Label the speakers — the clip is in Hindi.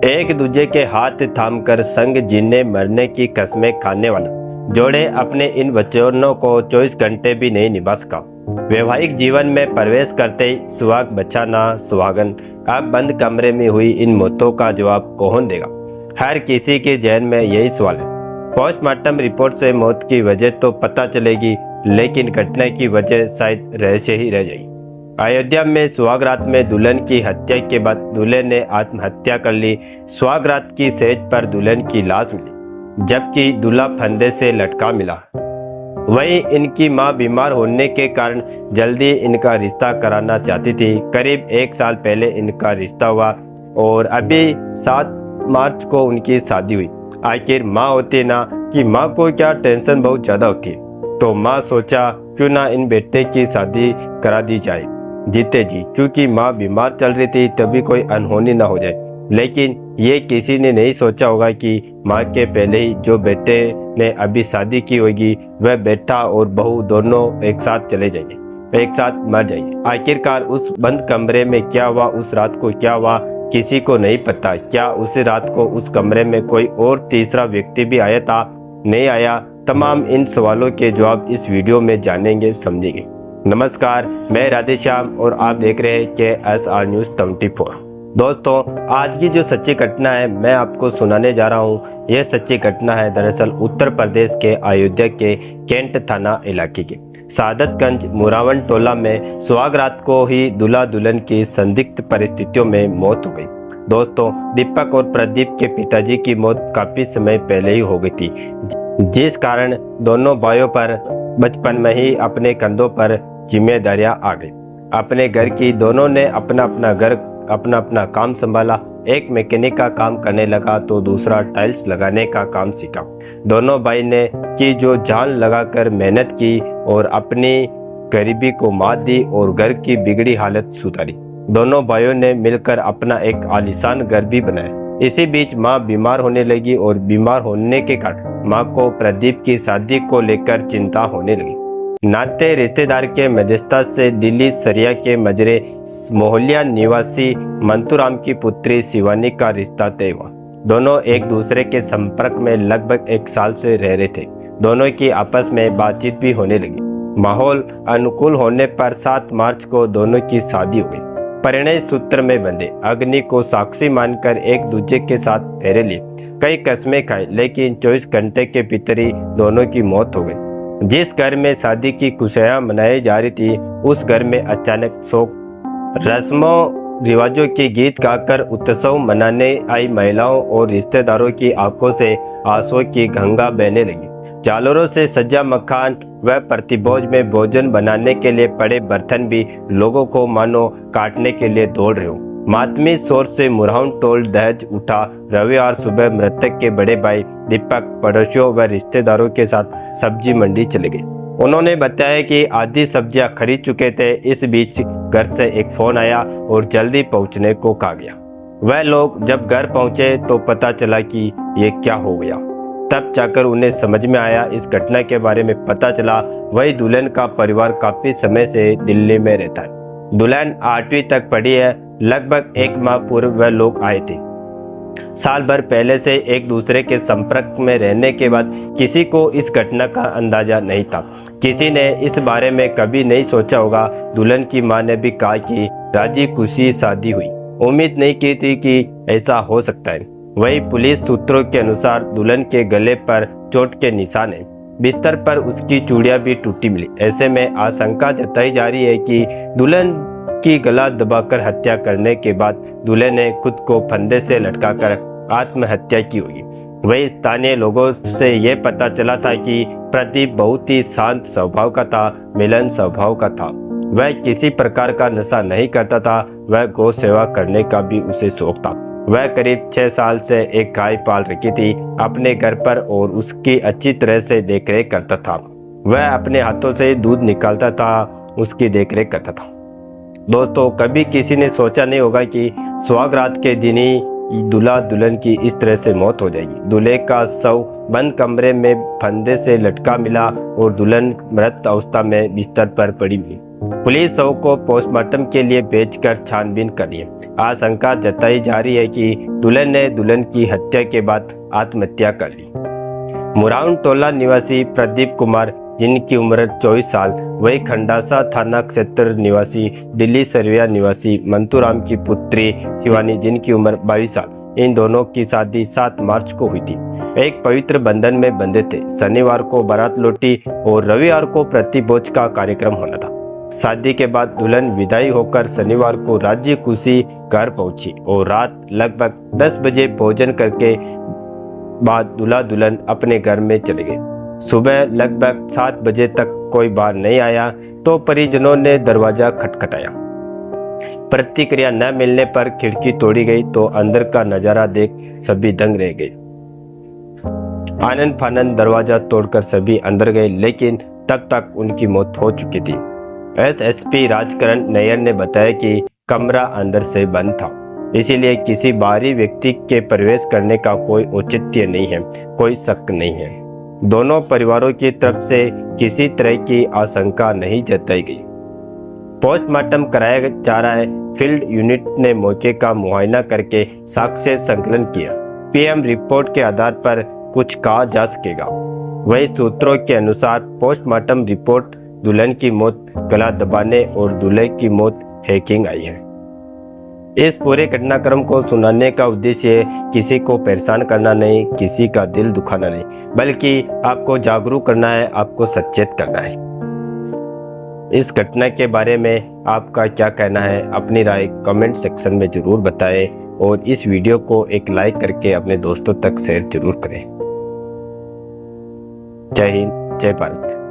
Speaker 1: एक दूजे के हाथ थामकर संग जीने मरने की कस्में खाने वाला जोड़े अपने इन वचनों को 24 घंटे भी नहीं निभा सका। वैवाहिक जीवन में प्रवेश करते ही सुहाग बचाना सुहागन, अब बंद कमरे में हुई इन मौतों का जवाब कौन देगा? हर किसी के जहन में यही सवाल है। पोस्टमार्टम रिपोर्ट से मौत की वजह तो पता चलेगी, लेकिन घटना की वजह शायद रहस्य ही रह जाएगी। अयोध्या में सुहाग रात में दुल्हन की हत्या के बाद दूल्हे ने आत्महत्या कर ली। सुहाग रात की सेज पर दुल्हन की लाश मिली, जबकि दूल्हा फंदे से लटका मिला। वहीं इनकी मां बीमार होने के कारण जल्दी इनका रिश्ता कराना चाहती थी। करीब 1 साल पहले इनका रिश्ता हुआ और अभी 7 मार्च को उनकी शादी हुई। आखिर माँ होती ना कि माँ को क्या टेंशन बहुत ज्यादा होती है, तो माँ सोचा क्यों ना इन बेटे की शादी करा दी जाए जीते जी, क्योंकि माँ बीमार चल रही थी, तभी कोई अनहोनी ना हो जाए। लेकिन ये किसी ने नहीं सोचा होगा कि माँ के पहले ही जो बेटे ने अभी शादी की होगी वह बेटा और बहू दोनों एक साथ चले जाएंगे, एक साथ मर जाएंगे। आखिरकार उस बंद कमरे में क्या हुआ, उस रात को क्या हुआ, किसी को नहीं पता। क्या उस रात को उस कमरे में कोई और तीसरा व्यक्ति भी आया था, नहीं आया? तमाम इन सवालों के जवाब इस वीडियो में जानेंगे, समझेंगे। नमस्कार, मैं राधेश्याम और आप देख रहे हैं KSR न्यूज़ 24। दोस्तों, आज की जो सच्ची घटना है मैं आपको सुनाने जा रहा हूँ। यह सच्ची घटना है दरअसल उत्तर प्रदेश के अयोध्या के कैंट थाना इलाके की सादतगंज मुरावन टोला में सुहाग रात को ही दूल्हा दुल्हन की संदिग्ध परिस्थितियों में मौत हो गई। दोस्तों, दीपक और प्रदीप के पिताजी की मौत काफी समय पहले ही हो गई थी, जिस कारण दोनों भाइयों पर बचपन में ही अपने कंधों पर जिम्मेदारियां आ गई। अपने घर की दोनों ने अपना अपना काम संभाला। एक मैकेनिक का काम करने लगा तो दूसरा टाइल्स लगाने का काम सीखा। दोनों भाई ने की जो जान लगाकर मेहनत की और अपनी गरीबी को मात दी और घर की बिगड़ी हालत सुधारी। दोनों भाइयों ने मिलकर अपना एक आलीशान घर भी बनाया। इसी बीच माँ बीमार होने लगी और बीमार होने के कारण माँ को प्रदीप की शादी को लेकर चिंता होने लगी। नाते रिश्तेदार के मध्यस्थता से दिल्ली सरिया के मजरे मोहल्ला निवासी मंतूराम की पुत्री शिवानी का रिश्ता तय हुआ। दोनों एक दूसरे के संपर्क में लगभग 1 साल से रह रहे थे। दोनों की आपस में बातचीत भी होने लगी। माहौल अनुकूल होने पर 7 मार्च को दोनों की शादी हो गई। परिणय सूत्र में बंधे, अग्नि को साक्षी मानकर एक दूसरे के साथ फेरे लिए, कई कस्में खाई, लेकिन 24 घंटे के भीतर ही दोनों की मौत हो गई। जिस घर में शादी की खुशियां मनाई जा रही थी, उस घर में अचानक शोक। रस्मों रिवाजों के गीत गाकर उत्सव मनाने आई महिलाओं और रिश्तेदारों की आंखों से आंसुओं की गंगा बहने लगी। झालरों से सजा मकान व प्रतिभोज में भोजन बनाने के लिए पड़े बर्तन भी लोगों को मानो काटने के लिए दौड़ रहे हो। मातमी शोर से मुरावन टोल दहज उठा। रविवार सुबह मृतक के बड़े भाई दीपक पड़ोसियों व रिश्तेदारों के साथ सब्जी मंडी चले गए। उन्होंने बताया कि आधी सब्जियां खरीद चुके थे। इस बीच घर से एक फोन आया और जल्दी पहुंचने को कहा गया। वह लोग जब घर पहुंचे तो पता चला कि ये क्या हो गया। तब जाकर उन्हें समझ में आया। इस घटना के बारे में पता चला वही दुल्हन का परिवार काफी समय से दिल्ली में रहता है। दुल्हन 8वीं तक पढ़ी है। लगभग 1 माह पूर्व वह लोग आए थे। साल भर पहले से एक दूसरे के संपर्क में रहने के बाद किसी को इस घटना का अंदाजा नहीं था। किसी ने इस बारे में कभी नहीं सोचा होगा। दुल्हन की मां ने भी कहा कि राजी खुशी शादी हुई, उम्मीद नहीं की थी कि ऐसा हो सकता है। वही पुलिस सूत्रों के अनुसार दुल्हन के गले पर चोट के निशान है। बिस्तर पर उसकी चूड़ियां भी टूटी मिली। ऐसे में आशंका जताई जा रही है कि दुल्हन की गला दबाकर हत्या करने के बाद दूल्हे ने खुद को फंदे से लटकाकर आत्महत्या की होगी। वही स्थानीय लोगों से यह पता चला था कि प्रदीप बहुत ही शांत स्वभाव का था, मिलन स्वभाव का था। वह किसी प्रकार का नशा नहीं करता था। वह गौ सेवा करने का भी उसे शौक था। वह करीब 6 साल से एक गाय पाल रखी थी अपने घर पर और उसकी अच्छी तरह से देखरेख करता था। वह अपने हाथों से दूध निकालता था, उसकी देखरेख करता था। दोस्तों, कभी किसी ने सोचा नहीं होगा कि सुहाग रात के दिन ही दूल्हा दुल्हन की इस तरह से मौत हो जाएगी। दूल्हे का शव बंद कमरे में फंदे से लटका मिला और दुल्हन मृत अवस्था में बिस्तर पर पड़ी मिली। पुलिस शव को पोस्टमार्टम के लिए भेजकर छानबीन कर रही है। आशंका जताई जा रही है कि दुल्हन ने दुल्हन की हत्या के बाद आत्महत्या कर ली। मुराउन टोला निवासी प्रदीप कुमार, जिनकी उम्र 24 साल, वही खंडासा थाना क्षेत्र निवासी दिल्ली सरविया निवासी मंतूराम की पुत्री शिवानी, जिनकी उम्र 22 साल, इन दोनों की शादी 7 मार्च को हुई थी। एक पवित्र बंधन में बंधे थे। शनिवार को बारात लौटी और रविवार को प्रतिभोज का कार्यक्रम होना था। शादी के बाद दुल्हन विदाई होकर शनिवार को राज्य खुशी घर पहुंची और रात लगभग 10 बजे भोजन करके बाद दूल्हा दुल्हन अपने घर में चले गए। सुबह लगभग 7 बजे तक कोई बाहर नहीं आया तो परिजनों ने दरवाजा खटखटाया। प्रतिक्रिया न मिलने पर खिड़की तोड़ी गई तो अंदर का नजारा देख सभी दंग रह गए। आनंद फानंद दरवाजा तोड़कर सभी अंदर गए, लेकिन तब तक उनकी मौत हो चुकी थी। एसएसपी राजकरण नैयर ने बताया कि कमरा अंदर से बंद था, इसीलिए किसी बाहरी व्यक्ति के प्रवेश करने का कोई औचित्य नहीं है, कोई शक नहीं है। दोनों परिवारों की तरफ से किसी तरह की आशंका नहीं जताई गई। पोस्टमार्टम कराया जा रहा है। फील्ड यूनिट ने मौके का मुआयना करके साक्ष्य संकलन किया। पीएम रिपोर्ट के आधार पर कुछ कहा जा सकेगा। वही सूत्रों के अनुसार पोस्टमार्टम रिपोर्ट दुल्हन की मौत गला दबाने और दूल्हे की मौत हैकिंग आई है। इस पूरे घटनाक्रम को सुनाने का उद्देश्य किसी को परेशान करना नहीं, किसी का दिल दुखाना नहीं, बल्कि आपको जागरूक करना है, आपको सचेत करना है। इस घटना के बारे में आपका क्या कहना है? अपनी राय कमेंट सेक्शन में जरूर बताएं और इस वीडियो को एक लाइक करके अपने दोस्तों तक शेयर जरूर करें। जय हिंद, जय भारत।